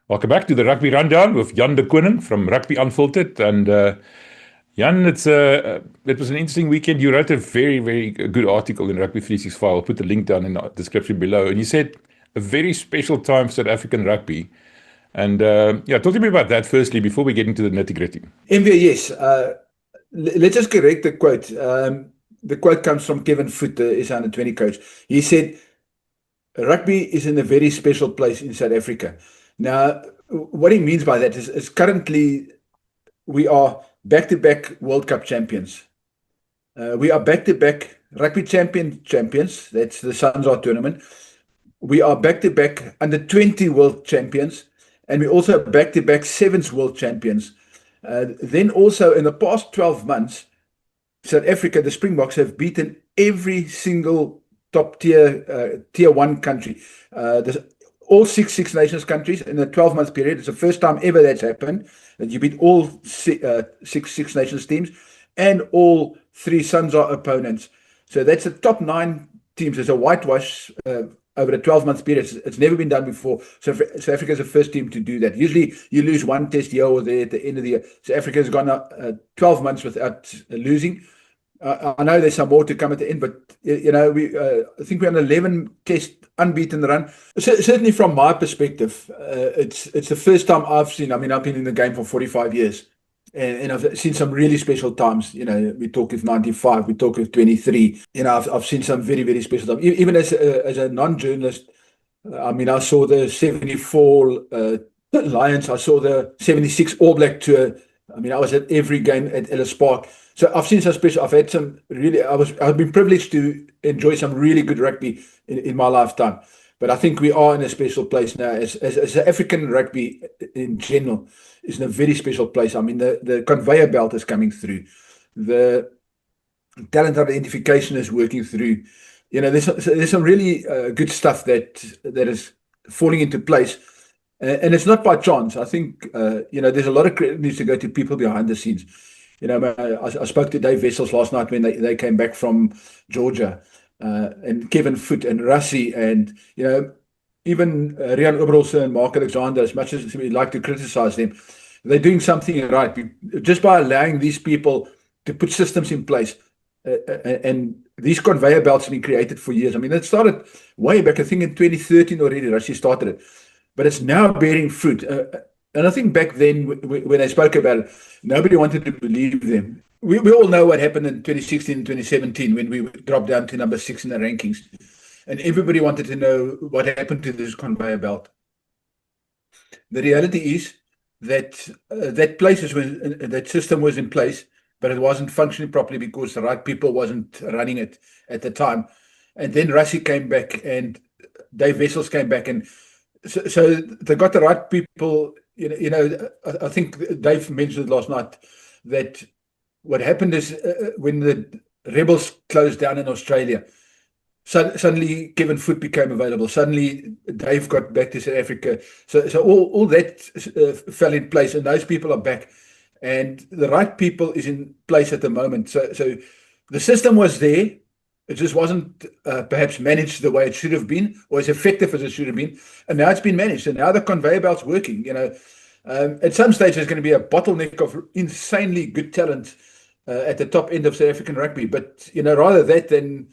Welcome back to the Rugby Rundown with Jan de Koning from Rugby Unfiltered. And Jan, it was an interesting weekend. You wrote a very, very good article in Rugby 365. I'll put the link down in the description below. And you said a very special time for South African rugby. And talk to me about that firstly before we get into the nitty-gritty. MV, yes. Let's just correct the quote. The quote comes from Kevin Foote, the SA under 20 coach. He said, rugby is in a very special place in South Africa. Now, what he means by that is currently we are back-to-back World Cup champions. We are back-to-back rugby champions. That's the Sanzar tournament. We are back-to-back under 20 world champions. And we also back-to-back Sevens world champions. Then also in the past 12 months, South Africa, the Springboks, have beaten every single top tier one country. All six Nations countries in a 12-month period. It's the first time ever that's happened, that you beat all six Nations teams and all three Sanzar opponents. So that's the top 9 teams. It's a whitewash over a 12-month period. It's never been done before. So South Africa is the first team to do that. Usually you lose one test here or there at the end of the year. South Africa has gone 12 months without losing. I know there's some more to come at the end, but I think we're on 11 test unbeaten run. Certainly from my perspective, it's the first time I've seen. I mean, I've been in the game for 45 years, and I've seen some really special times. We talk of 95, we talk of 23. I've seen some very, very special times. Even as a non-journalist, I mean, I saw the 74 Lions, I saw the 76 All Black tour. I mean, I was at every game at Ellis Park. So I've seen some special. I've had some really. I've been privileged to enjoy some really good rugby in my lifetime. But I think we are in a special place now. As African rugby in general is in a very special place. I mean, the conveyor belt is coming through. The talent identification is working through. There's some really good stuff that is falling into place. And it's not by chance. I think, there's a lot of credit needs to go to people behind the scenes. I spoke to Dave Wessels last night when they came back from Georgia, and Kevin Foote and Rassie, and, even Rian Oberholzer and Mark Alexander, as much as we like to criticize them, they're doing something right. Just by allowing these people to put systems in place, and these conveyor belts have been created for years. I mean, it started way back, I think in 2013 already, Rassie started it. But it's now bearing fruit. And I think back then, when they spoke about it, nobody wanted to believe them. We all know what happened in 2016 and 2017 when we dropped down to number 6 in the rankings. And everybody wanted to know what happened to this conveyor belt. The reality is that that system was in place, but it wasn't functioning properly because the right people wasn't running it at the time. And then Rassie came back and Dave Wessels came back, and so they got the right people. I think Dave mentioned last night that what happened is when the Rebels closed down in Australia, suddenly Kevin Foote became available. Suddenly Dave got back to South Africa. So all that fell in place, and those people are back, and the right people is in place at the moment. So the system was there. It just wasn't perhaps managed the way it should have been, or as effective as it should have been. And now it's been managed. And now the conveyor belt's working. At some stage, there's going to be a bottleneck of insanely good talent at the top end of South African rugby. But, rather that than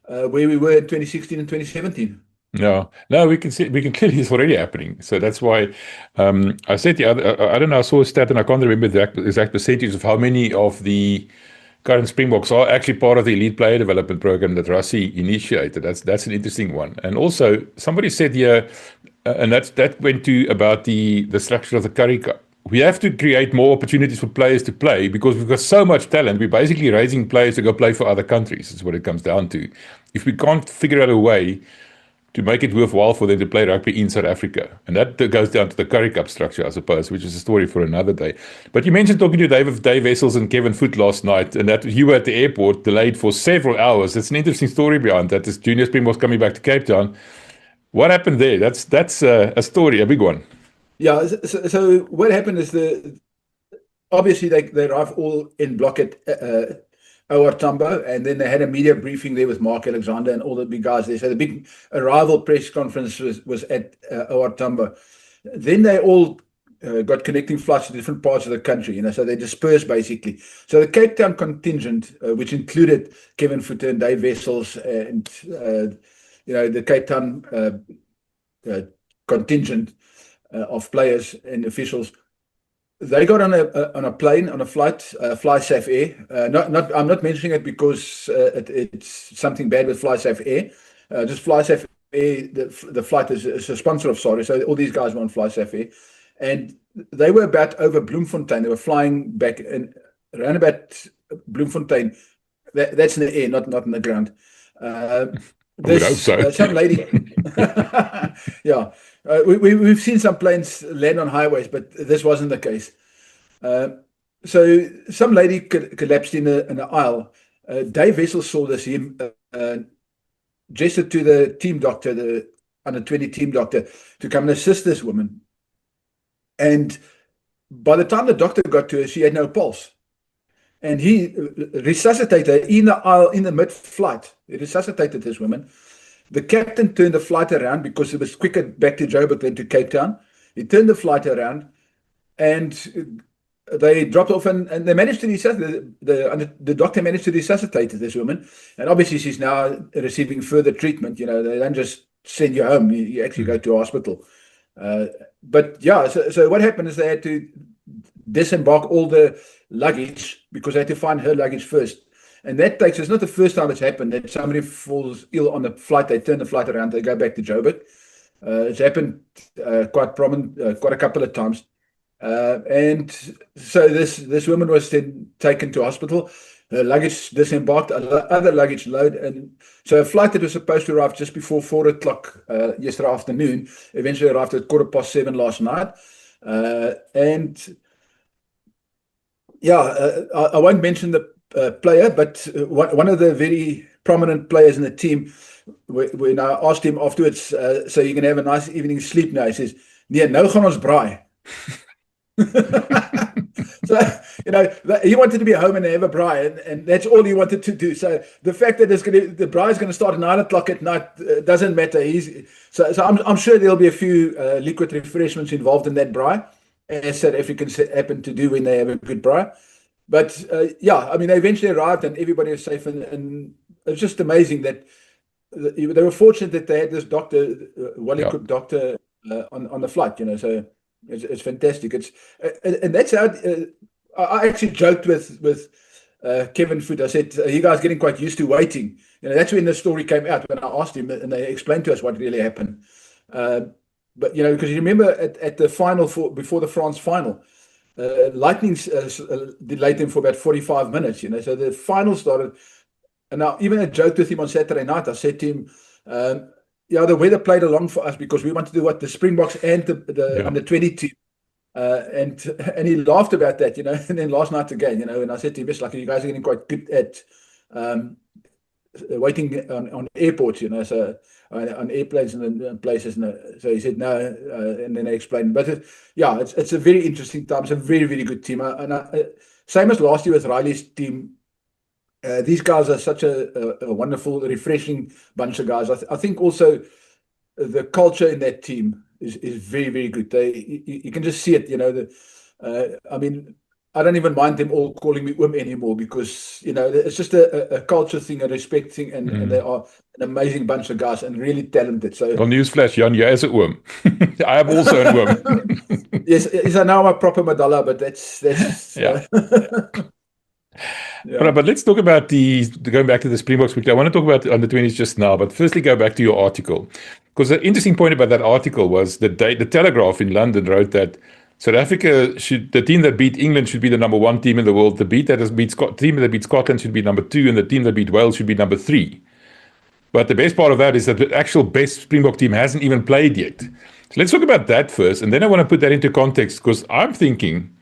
where we were in 2016 and 2017. No, we can clearly it's already happening. So that's why I said the other, I don't know, I saw a stat and I can't remember the exact percentage of how many of the current Springboks are actually part of the elite player development program that Rassie initiated. That's an interesting one. And also somebody said here, and that went to about the structure of the Currie Cup. We have to create more opportunities for players to play because we've got so much talent. We're basically raising players to go play for other countries. Is what it comes down to. If we can't figure out a way to make it worthwhile for them to play rugby in South Africa. And that goes down to the Currie Cup structure, I suppose, which is a story for another day. But you mentioned talking to Dave Wessels and Kevin Foote last night, and that you were at the airport, delayed for several hours. It's an interesting story behind that. This junior Springboks coming back to Cape Town. What happened there? That's a story, a big one. Yeah, so what happened is obviously they arrived all in block at OR Tambo, and then they had a media briefing there with Mark Alexander and all the big guys there. So the big arrival press conference was at OR Tambo. then they all got connecting flights to different parts of the country, so they dispersed basically. So the Cape Town contingent, which included Kevin Footer and Dave Wessels and the Cape Town contingent of players and officials, they got on a plane, on a flight, FlySafe Air. I'm not mentioning it because it's something bad with FlySafe Air. Just FlySafe Air, the flight is a sponsor of SARU, so all these guys were on FlySafe Air. And they were about over Bloemfontein. They were flying back around about Bloemfontein. That's in the air, not in the ground. I would hope so. Some lady. Yeah. We've seen some planes land on highways, but this wasn't the case. So some lady collapsed in an aisle. Dave Wessels saw this. He gestured to the team doctor, the under 20 team doctor, to come and assist this woman. And by the time the doctor got to her, she had no pulse. And he resuscitated her in the aisle, in the mid-flight. He resuscitated this woman. The captain turned the flight around because it was quicker back to Joburg than to Cape Town. He turned the flight around, and they dropped off, and they managed to resuscitate. The doctor managed to resuscitate this woman. And obviously she's now receiving further treatment. They don't just send you home. You actually go to a hospital. But yeah, so what happened is they had to disembark all the luggage because they had to find her luggage first. And it's not the first time it's happened that somebody falls ill on the flight. They turn the flight around, they go back to Joburg. It's happened quite a couple of times. And so this woman was then taken to hospital. Her luggage disembarked, other luggage load, and so a flight that was supposed to arrive just before 4 o'clock yesterday afternoon eventually arrived at 7:15 last night. And yeah, I won't mention the player, but one of the very prominent players in the team, when I asked him afterwards, so you can have a nice evening's sleep now, he says, "Nee, nou gaan ons braai." So, he wanted to be home and have a braai, and that's all he wanted to do. So the fact that the braai is going to start at 9 o'clock at night doesn't matter. So I'm sure there'll be a few liquid refreshments involved in that braai, as South Africans happen to do when they have a good braai. But yeah, I mean, they eventually arrived and everybody was safe, and it's just amazing that they were fortunate that they had this doctor, well-equipped doctor on the flight. So it's fantastic. And that's how I actually joked with Kevin Footer. I said, "You guys getting quite used to waiting?" That's when the story came out, when I asked him, and they explained to us what really happened. But because you remember at the final before the France final, lightning delayed them for about 45 minutes. So the final started, and now even I joked with him on Saturday night. I said to him, the weather played along for us because we wanted to do what the Springboks and the under 20 team, and he laughed about that, And then last night again, and I said to him, "It's like you guys are getting quite good at waiting on airports, so on airplanes and places." So he said no, and then I explained. But it's a very interesting time. It's a very, very good team, same as last year with Riley's team. These guys are such a wonderful, refreshing bunch of guys. I think also the culture in that team is very, very good. You can just see it. I mean, I don't even mind them all calling me anymore because it's just a culture thing, a respect thing, and they are an amazing bunch of guys and really talented. So, well, newsflash, Jan, jy is 'n oom. I am also an oom. Yes, I now I'm a proper Madalla, but that's yeah. Yeah. But let's talk about going back to the Springboks quickly. I want to talk about under 20s just now, but firstly go back to your article, because the interesting point about that article was the Telegraph in London wrote that South Africa the team that beat England should be the number 1 team in the world. The team that beat Scotland should be number 2, and the team that beat Wales should be number 3. But the best part of that is that the actual best Springbok team hasn't even played yet. So let's talk about that first, and then I want to put that into context, because I'm thinking,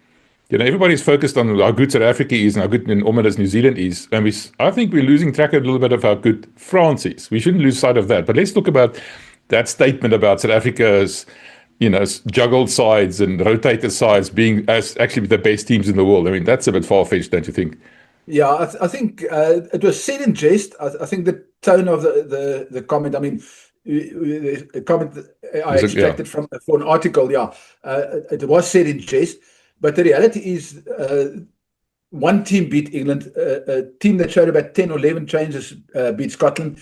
everybody's focused on how good South Africa is and how good and almost New Zealand is. And I think we're losing track a little bit of how good France is. We shouldn't lose sight of that. But let's talk about that statement about South Africa's, juggled sides and rotated sides being as actually the best teams in the world. I mean, that's a bit far-fetched, don't you think? Yeah, I think it was said in jest. I think the tone of the comment, I mean, a comment I extracted from for an article. Yeah, it was said in jest, but the reality is, one team beat England, a team that showed about 10 or 11 changes beat Scotland,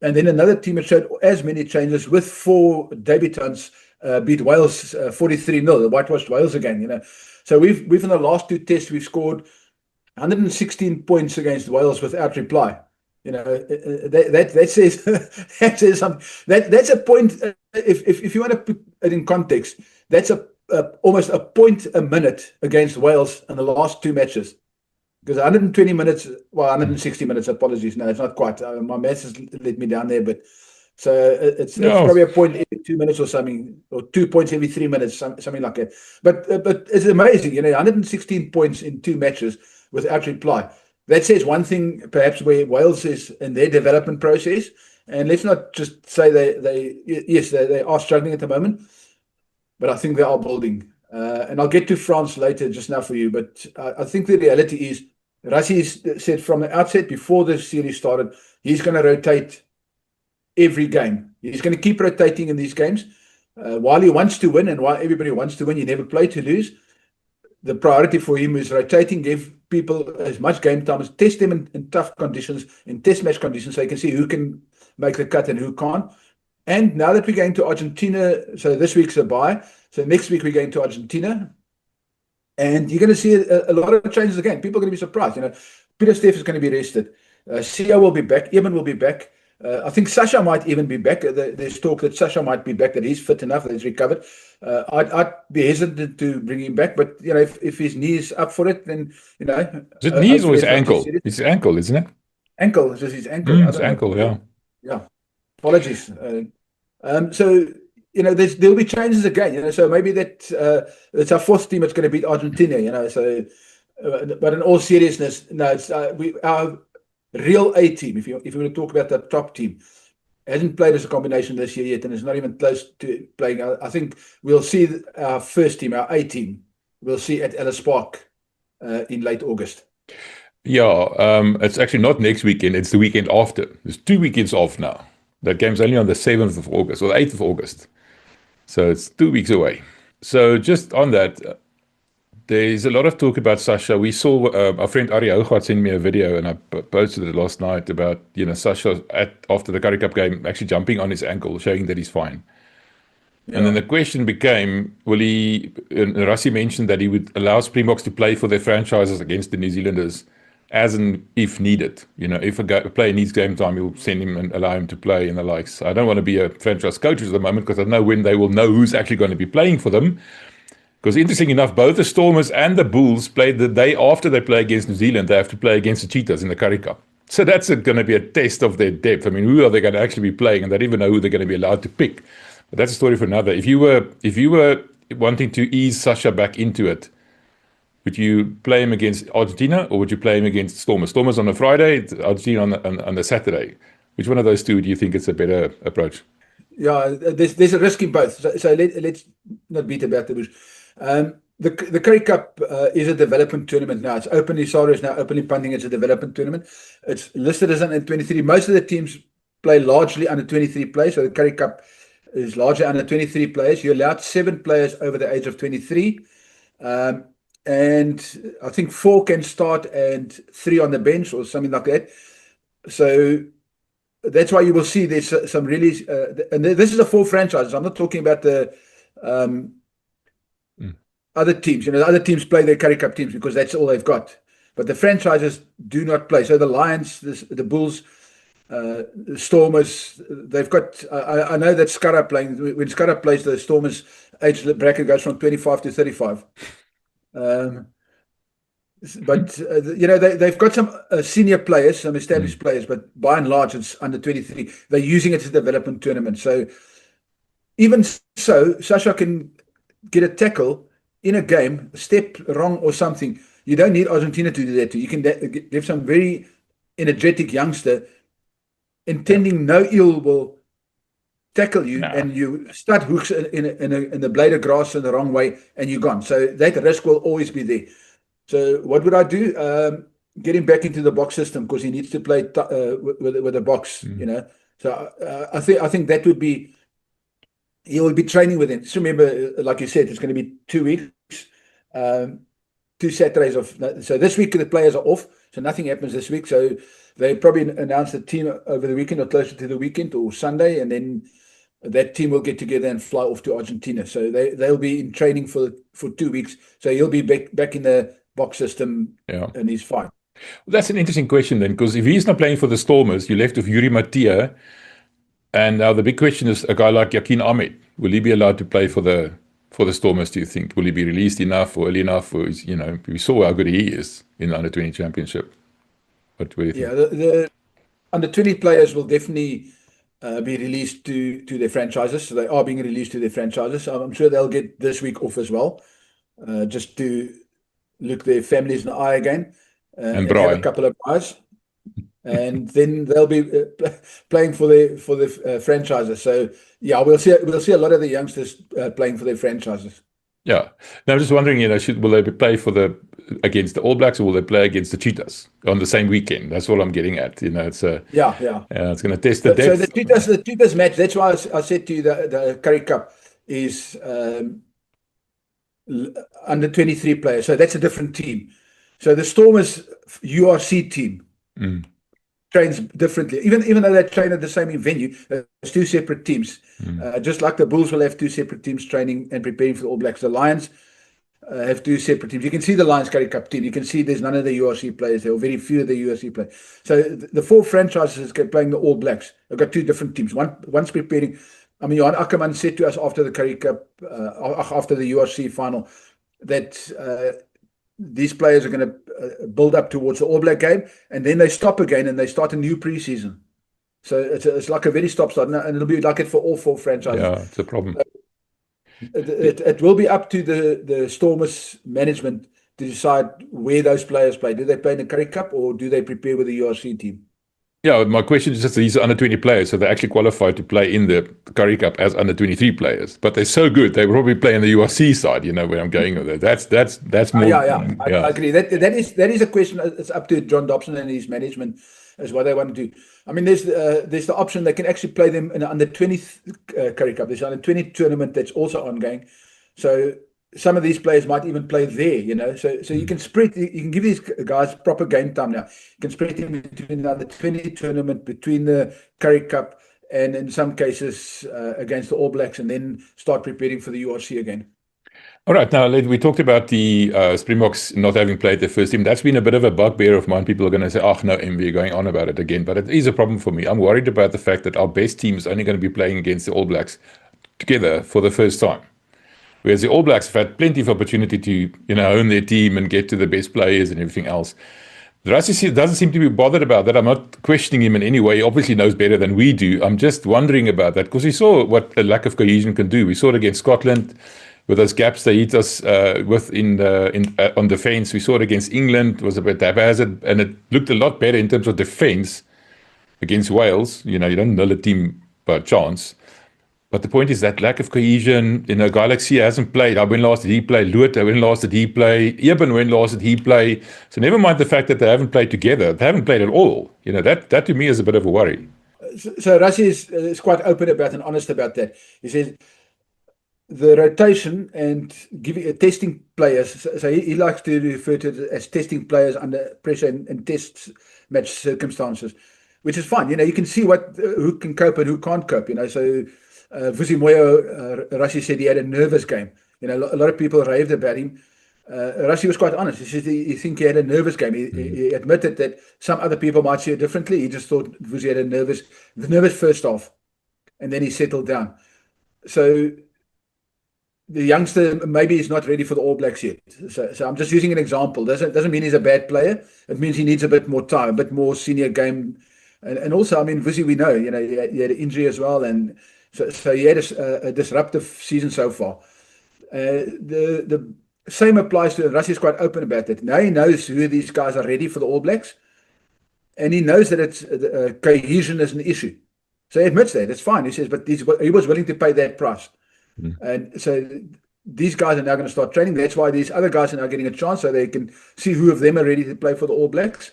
and then another team that showed as many changes with 4 debutants beat Wales 43-0. The whitewashed Wales again. So we've in the last 2 tests we've scored 116 points against Wales without reply. That says that says something. That's a point. If you want to put it in context, that's almost a point a minute against Wales in the last 2 matches. Because 120 minutes, well, 160 minutes. Apologies, no, it's not quite. My maths has let me down there, but so it's probably a point every 2 minutes or something, or 2 points every 3 minutes, something like that. But it's amazing, 116 points in 2 matches without reply. That says one thing, perhaps, where Wales is in their development process. And let's not just say they are struggling at the moment, but I think they are building. And I'll get to France later just now for you. But I think the reality is, Rassie said from the outset, before the series started, he's going to rotate every game. He's going to keep rotating in these games. While he wants to win, and while everybody wants to win, you never play to lose. The priority for him is rotating, give people as much game time, as test them in tough conditions, in test match conditions, so you can see who can make the cut and who can't. And now that we're going to Argentina, so this week's a bye, so next week we're going to Argentina, and you're going to see a lot of changes again. People are going to be surprised. Pieter-Steph is going to be rested. Sia will be back. Eamon will be back. I think Sasha might even be back. There's talk that Sasha might be back, that he's fit enough, that he's recovered. I'd be hesitant to bring him back, but if his knee is up for it, then Is it knees or his ankle? It's his ankle, isn't it? Ankle, just his ankle. His ankle, yeah. Yeah. Apologies. So there'll be changes again. So maybe it's our 4th team that's going to beat Argentina. So, but in all seriousness, no, it's our real A team. If you want to talk about the top team, hasn't played as a combination this year yet, and is not even close to playing. I think we'll see our first team, our A team, we'll see at Ellis Park in late August. Yeah, it's actually not next weekend, it's the weekend after. There's 2 weekends off now. That game's only on the 7th of August, or the 8th of August. So it's 2 weeks away. So just on that, there's a lot of talk about Sasha. We saw our friend Ari Hougaard send me a video, and I posted it last night about Sasha after the Currie Cup game actually jumping on his ankle, showing that he's fine. Yeah. And then the question became, will he? Rassie mentioned that he would allow Springboks to play for their franchises against the New Zealanders, as and if needed. If a player needs game time, he'll send him and allow him to play and the likes. I don't want to be a franchise coach at the moment, because I don't know when they will know who's actually going to be playing for them. Because interesting enough, both the Stormers and the Bulls played the day after they play against New Zealand. They have to play against the Cheetahs in the Currie Cup. So that's going to be a test of their depth. I mean, who are they going to actually be playing? And they don't even know who they're going to be allowed to pick. But that's a story for another. If you were wanting to ease Sasha back into it, would you play him against Argentina, or would you play him against Stormers? Stormers on a Friday, Argentina on the Saturday. Which one of those two do you think is a better approach? Yeah, there's a risk in both. So let's not beat about the bush. The Currie Cup is a development tournament now. It's openly, Saro is now openly punting it's a development tournament. It's listed as under 23. Most of the teams play largely under 23 players. So the Currie Cup is largely under 23 players. You're allowed 7 players over the age of 23. And I think 4 can start and 3 on the bench or something like that. So that's why you will see there's some really, and this is a 4 franchises. I'm not talking about the other teams. The other teams play their Currie Cup teams because that's all they've got. But the franchises do not play. So the Lions, the Bulls, the Stormers, they've got. I know that Skara playing. When Skara plays, the Stormers age bracket goes from 25 to 35. But they've got some senior players, some established players, but by and large it's under 23. They're using it as a development tournament. So even so, Sasha can get a tackle in a game, step wrong or something. You don't need Argentina to do that too. You can give some very energetic youngster intending no ill will tackle you, and you start hooks in the blade of grass in the wrong way, and you're gone. So that risk will always be there. So what would I do? Get him back into the box system, because he needs to play with the box. So I think that would be, he will be training with him. Just remember, like you said, it's going to be 2 weeks, 2 Saturdays of. So this week the players are off, so nothing happens this week. So they probably announce the team over the weekend or closer to the weekend or Sunday, and then that team will get together and fly off to Argentina. So they'll be in training for 2 weeks. So he'll be back in the box system, and he's fine. Well, that's an interesting question then, because if he's not playing for the Stormers, you're left with Yuri Mattia. And now the big question is a guy like Yakin Ahmed. Will he be allowed to play for the Stormers, do you think? Will he be released enough or early enough? Or is, we saw how good he is in the Under-20 Championship. What do you think? Yeah, the Under-20 players will definitely be released to their franchises. So they are being released to their franchises. I'm sure they'll get this week off as well, just to look their families in the eye again, and have a couple of guys. And then they'll be playing for the franchises. So yeah, we'll see a lot of the youngsters playing for their franchises. Yeah. Now I'm just wondering, will they play against the All Blacks, or will they play against the Cheetahs on the same weekend? That's all I'm getting at. It's it's going to test the depth. So the Cheetahs match. That's why I said to you the Currie Cup is under 23 players. So that's a different team. So the Stormers URC team trains differently, even though they train at the same venue. It's 2 separate teams, just like the Bulls will have 2 separate teams training and preparing for the All Blacks. The Lions have 2 separate teams. You can see the Lions Currie Cup team. You can see there's none of the URC players. There are very few of the URC players. So the 4 franchises playing the All Blacks have got 2 different teams. One's preparing. I mean, Johan Ackerman said to us after the Currie Cup, after the URC final, that these players are going to build up towards the All Black game, and then they stop again and they start a new preseason. So it's like a very stop-start, and it'll be like it for all 4 franchises. Yeah, it's a problem. It will be up to the Stormers management to decide where those players play. Do they play in the Currie Cup, or do they prepare with the URC team? Yeah, my question is just these are under-20 players, so they're actually qualified to play in the Currie Cup as under-23 players. But they're so good, they will probably play in the URC side. You know where I'm going with it. That's more. I agree. That is a question. It's up to John Dobson and his management as what they want to do. I mean, there's the option they can actually play them in the under-20 Currie Cup. There's an under-20 tournament that's also ongoing. So some of these players might even play there, So you can spread. You can give these guys proper game time now. You can spread them between the under-20 tournament, between the Currie Cup, and in some cases against the All Blacks, and then start preparing for the URC again. All right, now we talked about the Springboks not having played their first team. That's been a bit of a bugbear of mine. People are going to say, no, MV, going on about it again. But it is a problem for me. I'm worried about the fact that our best team is only going to be playing against the All Blacks together for the first time. Whereas the All Blacks have had plenty of opportunity to, own their team and get to the best players and everything else. Rassie doesn't seem to be bothered about that. I'm not questioning him in any way. He obviously knows better than we do. I'm just wondering about that because we saw what the lack of cohesion can do. We saw it against Scotland with those gaps they hit us with on defence. We saw it against England. It was a bit haphazard, and it looked a lot better in terms of defence against Wales. You don't null a team by chance. But the point is that lack of cohesion. A guy like Sia hasn't played. When last did he play? Luet, when last did he play? Eben, when last did he play? So never mind the fact that they haven't played together. They haven't played at all. That to me is a bit of a worry. So Rassie is quite open about and honest about that. He says the rotation and testing players. So he likes to refer to it as testing players under pressure in test match circumstances, which is fine. You can see who can cope and who can't cope. So. Vusi Moyo, Rassie said he had a nervous game. A lot of people raved about him. Rassie was quite honest. He said he think he had a nervous game. He admitted that some other people might see it differently. He just thought Vusi had a nervous first half, and then he settled down. So the youngster maybe is not ready for the All Blacks yet. So I'm just using an example. Doesn't mean he's a bad player. It means he needs a bit more time, a bit more senior game, and also Vusi, we know, he had an injury as well, and. So he had a disruptive season so far. The same applies to Rassie. Is quite open about that. Now he knows who these guys are ready for the All Blacks, and he knows that it's cohesion is an issue. So he admits that. It's fine. He says, but he was willing to pay that price. And so these guys are now going to start training. That's why these other guys are now getting a chance, so they can see who of them are ready to play for the All Blacks.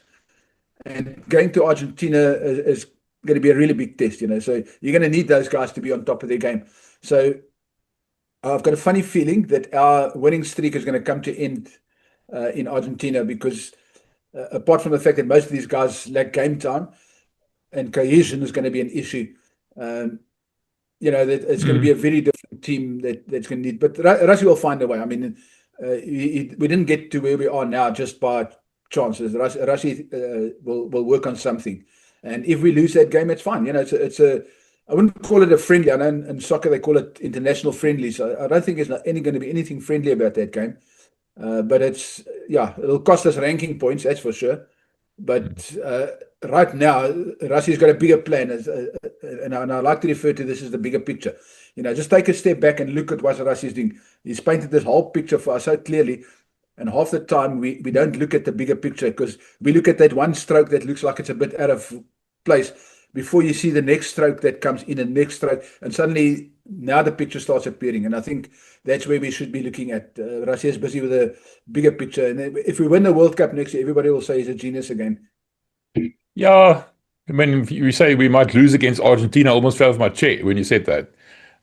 And going to Argentina is going to be a really big test, So you're going to need those guys to be on top of their game. So I've got a funny feeling that our winning streak is going to come to end in Argentina, because apart from the fact that most of these guys lack game time, and cohesion is going to be an issue. That it's going to be a very different team that's going to need. But Russia will find a way. I mean, we didn't get to where we are now just by chances. Russia will work on something, and if we lose that game, it's fine. It's a I wouldn't call it a friendly. I know in soccer they call it international friendly. So I don't think there's going to be anything friendly about that game. But it'll cost us ranking points, that's for sure. But right now, Russia's got a bigger plan, and I like to refer to this as the bigger picture. Just take a step back and look at what Russia's doing. He's painted this whole picture for us so clearly, and half the time we don't look at the bigger picture, because we look at that one stroke that looks like it's a bit out of place before you see the next stroke that comes in, and next stroke, and suddenly now the picture starts appearing. And I think that's where we should be looking at. Russia is busy with a bigger picture, and if we win the World Cup next year, everybody will say he's a genius again. Yeah, I mean, you say we might lose against Argentina, I almost fell off my chair when you said that,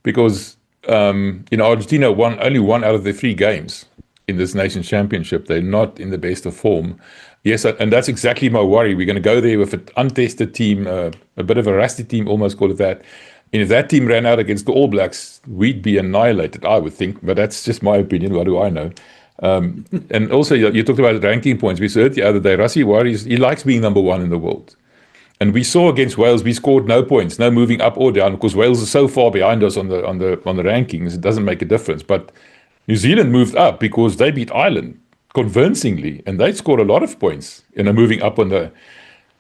because Argentina only won out of the 3 games in this Nations Championship. They're not in the best of form. Yes, and that's exactly my worry. We're going to go there with an untested team, a bit of a rusty team, almost call it that. And if that team ran out against the All Blacks, we'd be annihilated, I would think. But that's just my opinion. What do I know? And also, you talked about ranking points. We heard the other day, Rassie worries, he likes being number 1 in the world. And we saw against Wales, we scored no points, no moving up or down, because Wales is so far behind us on the rankings, it doesn't make a difference. But New Zealand moved up because they beat Ireland convincingly, and they scored a lot of points, moving up on the,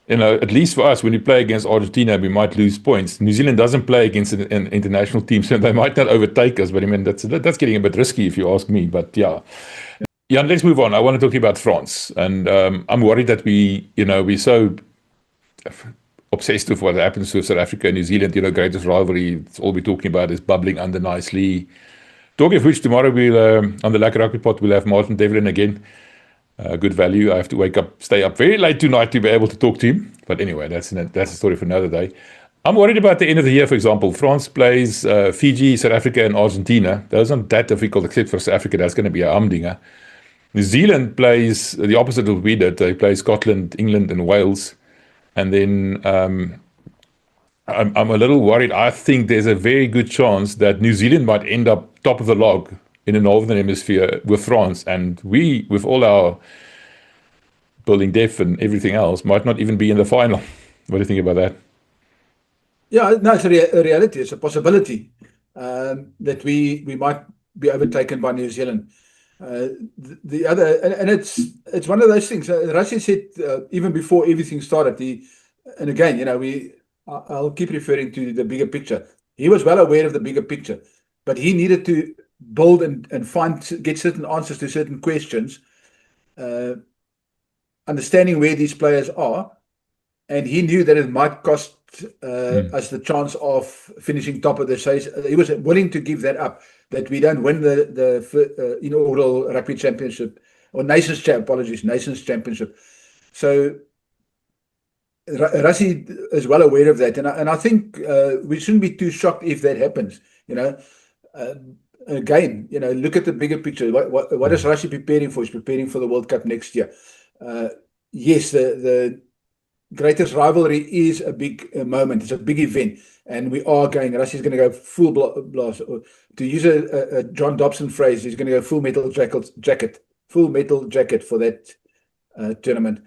at least for us, when we play against Argentina, we might lose points. New Zealand doesn't play against an international team, so they might not overtake us, but I mean, that's getting a bit risky if you ask me, but yeah. Yeah, let's move on. I want to talk about France, and I'm worried that we're so obsessed with what happens to South Africa and New Zealand, greatest rivalry, it's all we're talking about is bubbling under nicely. Talking of which, tomorrow we'll on the Lekker Rugby Pod, we'll have Martin Devlin again. Good value. I have to stay up very late tonight to be able to talk to him. But anyway, that's a story for another day. I'm worried about the end of the year, for example. France plays Fiji, South Africa, and Argentina. Those aren't that difficult, except for South Africa. That's going to be a humdinger. New Zealand plays the opposite of what we did. They play Scotland, England, and Wales. And then I'm a little worried. I think there's a very good chance that New Zealand might end up top of the log in the Northern Hemisphere with France, and we, with all our building depth and everything else, might not even be in the final. What do you think about that? Yeah, no, it's a reality. It's a possibility that we might be overtaken by New Zealand. The other, and it's one of those things. Russia said even before everything started, and again, I'll keep referring to the bigger picture. He was well aware of the bigger picture, but he needed to build and get certain answers to certain questions, understanding where these players are, and he knew that it might cost us the chance of finishing top of the chase. He was willing to give that up, that we don't win the inaugural rugby championship, or Nations Championship. So Rassie is well aware of that, and I think we shouldn't be too shocked if that happens. Again, look at the bigger picture. What is Rassie preparing for? He's preparing for the World Cup next year. Yes, the greatest rivalry is a big moment. It's a big event, and we are going. Rassie's going to go full blast. To use a John Dobson phrase, he's going to go full metal jacket for that tournament.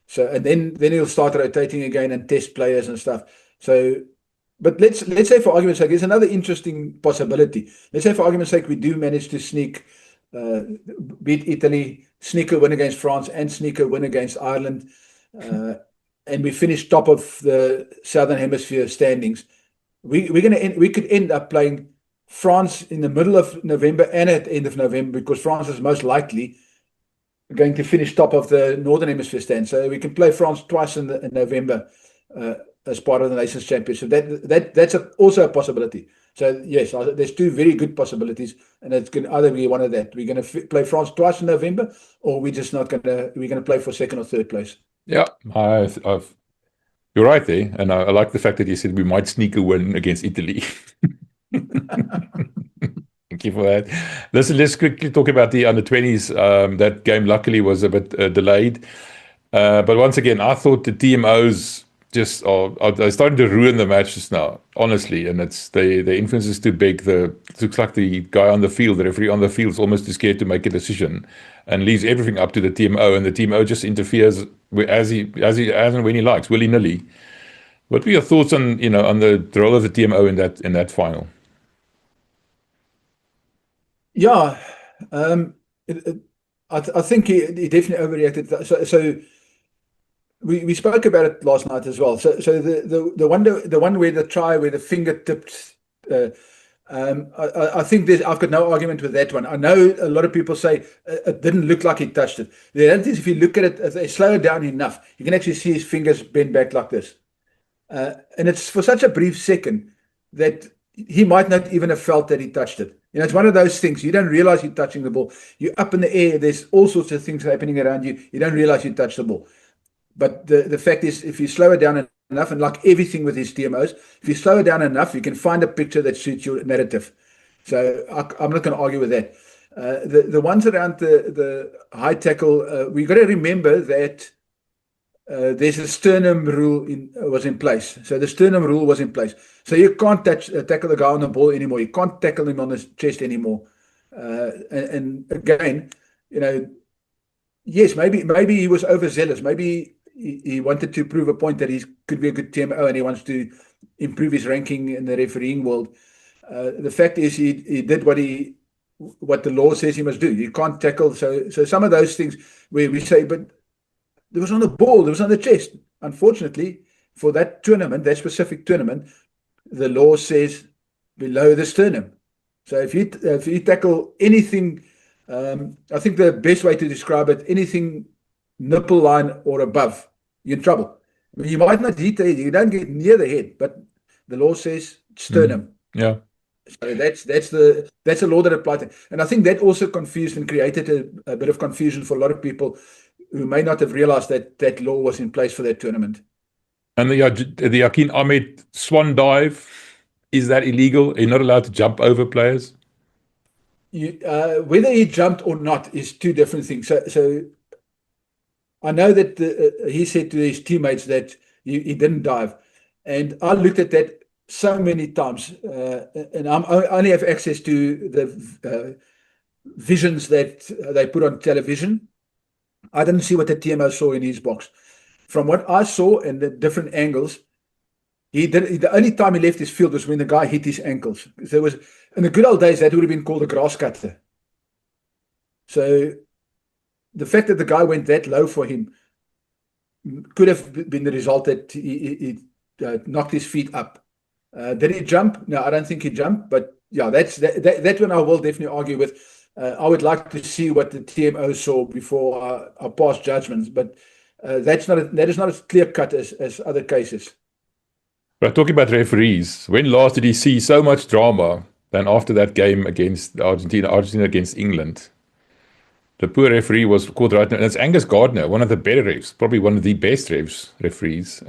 So, and then he'll start rotating again and test players and stuff. So, but let's say for argument's sake, there's another interesting possibility. Let's say for argument's sake, we do manage to beat Italy, sneak a win against France, and sneak a win against Ireland, and we finish top of the Southern Hemisphere standings. We could end up playing France in the middle of November and at the end of November, because France is most likely going to finish top of the Northern Hemisphere stand. So we can play France twice in November as part of the Nations Championship. That's also a possibility. So yes, there's 2 very good possibilities, and it's going to either be one of that. We're going to play France twice in November, or we're just not going to. We're going to play for second or third place. Yeah, You're right there, and I like the fact that you said we might sneak a win against Italy. Thank you for that. Let's quickly talk about the under-20s. That game luckily was a bit delayed. But once again, I thought the TMOs just are starting to ruin the matches now, honestly. And the influence is too big. It looks like the guy on the field, the referee on the field, is almost too scared to make a decision and leaves everything up to the TMO. And the TMO just interferes as and when he likes, willy nilly. What were your thoughts on on the role of the TMO in that final? Yeah, I think he definitely overreacted. So we spoke about it last night as well. So the one where the try where the finger tipped. I think I've got no argument with that one. I know a lot of people say it didn't look like he touched it. The reality is, if you look at it, if they slow it down enough, you can actually see his fingers bend back like this. And it's for such a brief second that he might not even have felt that he touched it. It's one of those things. You don't realize you're touching the ball. You're up in the air. There's all sorts of things happening around you. You don't realize you touched the ball. But the fact is, if you slow it down enough, and like everything with these TMOs, if you slow it down enough, you can find a picture that suits your narrative. So I'm not going to argue with that. The ones around the high tackle, we got to remember that there's a sternum rule was in place. So the sternum rule was in place. So you can't tackle the guy on the ball anymore. You can't tackle him on his chest anymore. And again, yes, maybe he was overzealous. Maybe he wanted to prove a point that he could be a good TMO and he wants to improve his ranking in the refereeing world. The fact is, he did what the law says he must do. You can't tackle. So some of those things where we say, but there was on the ball, there was on the chest. Unfortunately, for that tournament, that specific tournament, the law says below the sternum. So if you tackle anything, I think the best way to describe it, anything nipple line or above, you're in trouble. I mean, you might not hit the head, you don't get near the head, but the law says sternum. Yeah. So that's the law that applied. And I think that also confused and created a bit of confusion for a lot of people who may not have realized that law was in place for that tournament. And the Yakin Ahmed swan dive, is that illegal? Are you not allowed to jump over players? Whether he jumped or not is two different things. So I know that he said to his teammates that he didn't dive. And I looked at that so many times. And I only have access to the visions that they put on television. I didn't see what the TMO saw in his box. From what I saw and the different angles, the only time he left his field was when the guy hit his ankles. There was, in the good old days, that would have been called a grass cutter. So the fact that the guy went that low for him could have been the result that he knocked his feet up. Did he jump? No, I don't think he jumped. But yeah, that one I will definitely argue with. I would like to see what the TMO saw before I pass judgments. But that is not as clear cut as other cases. But talking about referees, when last did he see so much drama than after that game against Argentina against England? The poor referee was called right now, and it's Angus Gardner, one of the better refs, probably one of the best referees.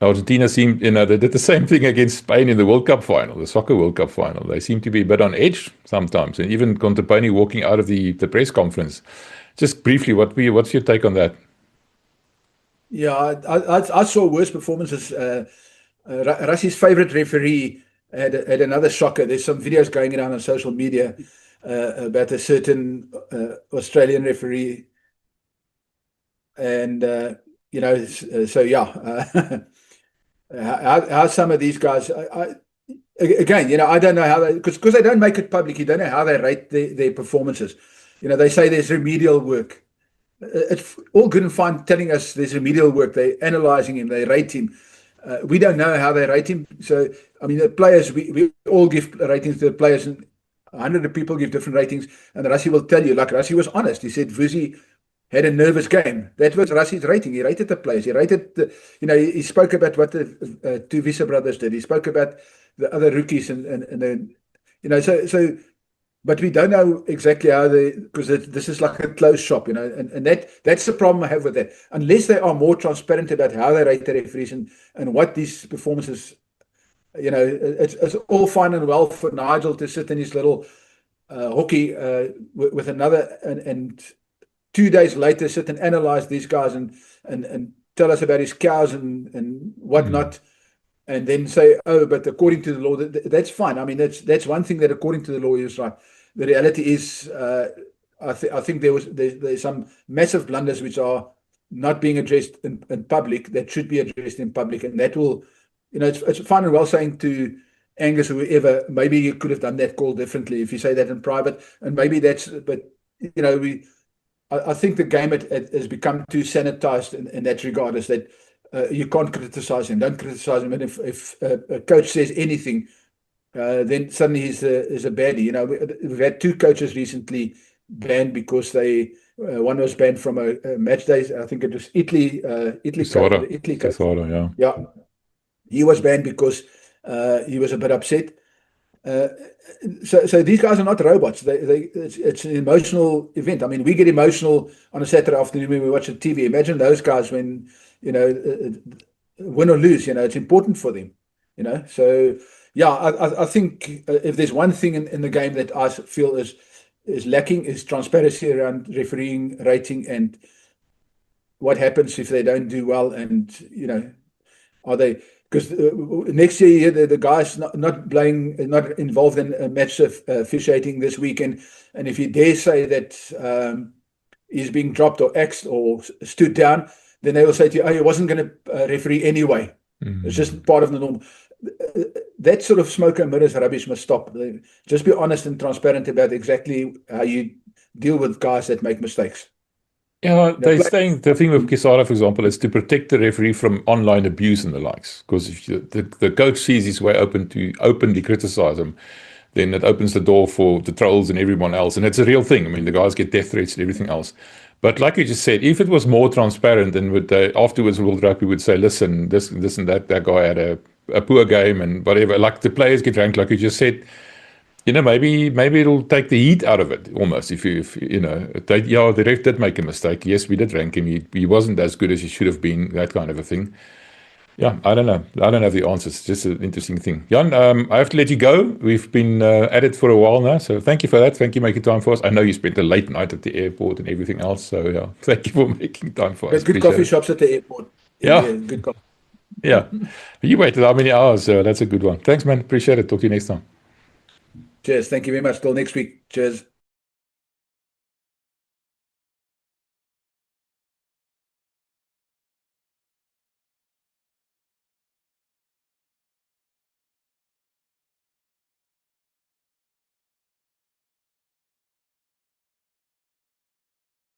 Argentina seemed, they did the same thing against Spain in the World Cup final, the soccer World Cup final. They seem to be a bit on edge sometimes, and even Contepani walking out of the press conference. Just briefly, what's your take on that? Yeah, I saw worse performances. Rassie's favorite referee had another shocker. There's some videos going around on social media about a certain Australian referee. And, so yeah, how some of these guys, again, I don't know how they, because they don't make it public, you don't know how they rate their performances. They say there's remedial work. It's all good and fine telling us there's remedial work. They're analyzing him, they rate him. We don't know how they rate him. So, I mean, the players, we all give ratings to the players, and 100 people give different ratings. And Rassie will tell you, like Rassie was honest. He said Vusi had a nervous game. That was Rassie's rating. He rated the players. He rated, he spoke about what the two Wiese brothers did. He spoke about the other rookies and then, so but we don't know exactly how because this is like a closed shop, and that's the problem I have with that. Unless they are more transparent about how they rate the referees and what these performances, it's all fine and well for Nigel to sit in his little hockey with another and 2 days later sit and analyze these guys and tell us about his cows and whatnot. And then say, oh, but according to the law, that's fine. I mean, that's one thing that according to the law is right. The reality is, I think there's some massive blunders which are not being addressed in public that should be addressed in public, and that will, it's fine and well saying to Angus or whoever, maybe you could have done that call differently if you say that in private, and maybe but I think the game has become too sanitized in that regard, is that. You can't criticize him. Don't criticize him. And if a coach says anything, then suddenly he's a baddie. We've had 2 coaches recently banned because one was banned from a match day. I think it was Italy coach. Yeah. He was banned because he was a bit upset. So these guys are not robots. It's an emotional event. I mean, we get emotional on a Saturday afternoon when we watch the TV. Imagine those guys when, win or lose, it's important for them, So, yeah, I think if there's one thing in the game that I feel is lacking is transparency around refereeing, rating, and what happens if they don't do well, and, are they... Because next year the guy's not playing, not involved in a match of officiating this weekend, and if you dare say that he's being dropped or axed or stood down, then they will say to you, oh, he wasn't going to referee anyway. It's just part of the norm. That sort of smoke and mirrors rubbish must stop. Just be honest and transparent about exactly how you deal with guys that make mistakes. Yeah, they're saying the thing with Quesada, for example, is to protect the referee from online abuse and the likes. Because if the coach sees his way open to openly criticize him, then it opens the door for the trolls and everyone else. And it's a real thing. I mean, the guys get death threats and everything else. But like you just said, if it was more transparent, then afterwards World Rugby would say, listen, this and that guy had a poor game and whatever. Like the players get ranked, like you just said. Maybe it'll take the heat out of it almost. If the ref did make a mistake. Yes, we did rank him. He wasn't as good as he should have been. That kind of a thing. Yeah, I don't know. I don't have the answers. It's just an interesting thing. Jan, I have to let you go. We've been at it for a while now, so thank you for that. Thank you for making time for us. I know you spent a late night at the airport and everything else, so yeah, thank you for making time for us. There's good coffee shops at the airport. Yeah, good coffee. Yeah, you waited how many hours? So that's a good one. Thanks, man. Appreciate it. Talk to you next time. Cheers. Thank you very much. Till next week. Cheers.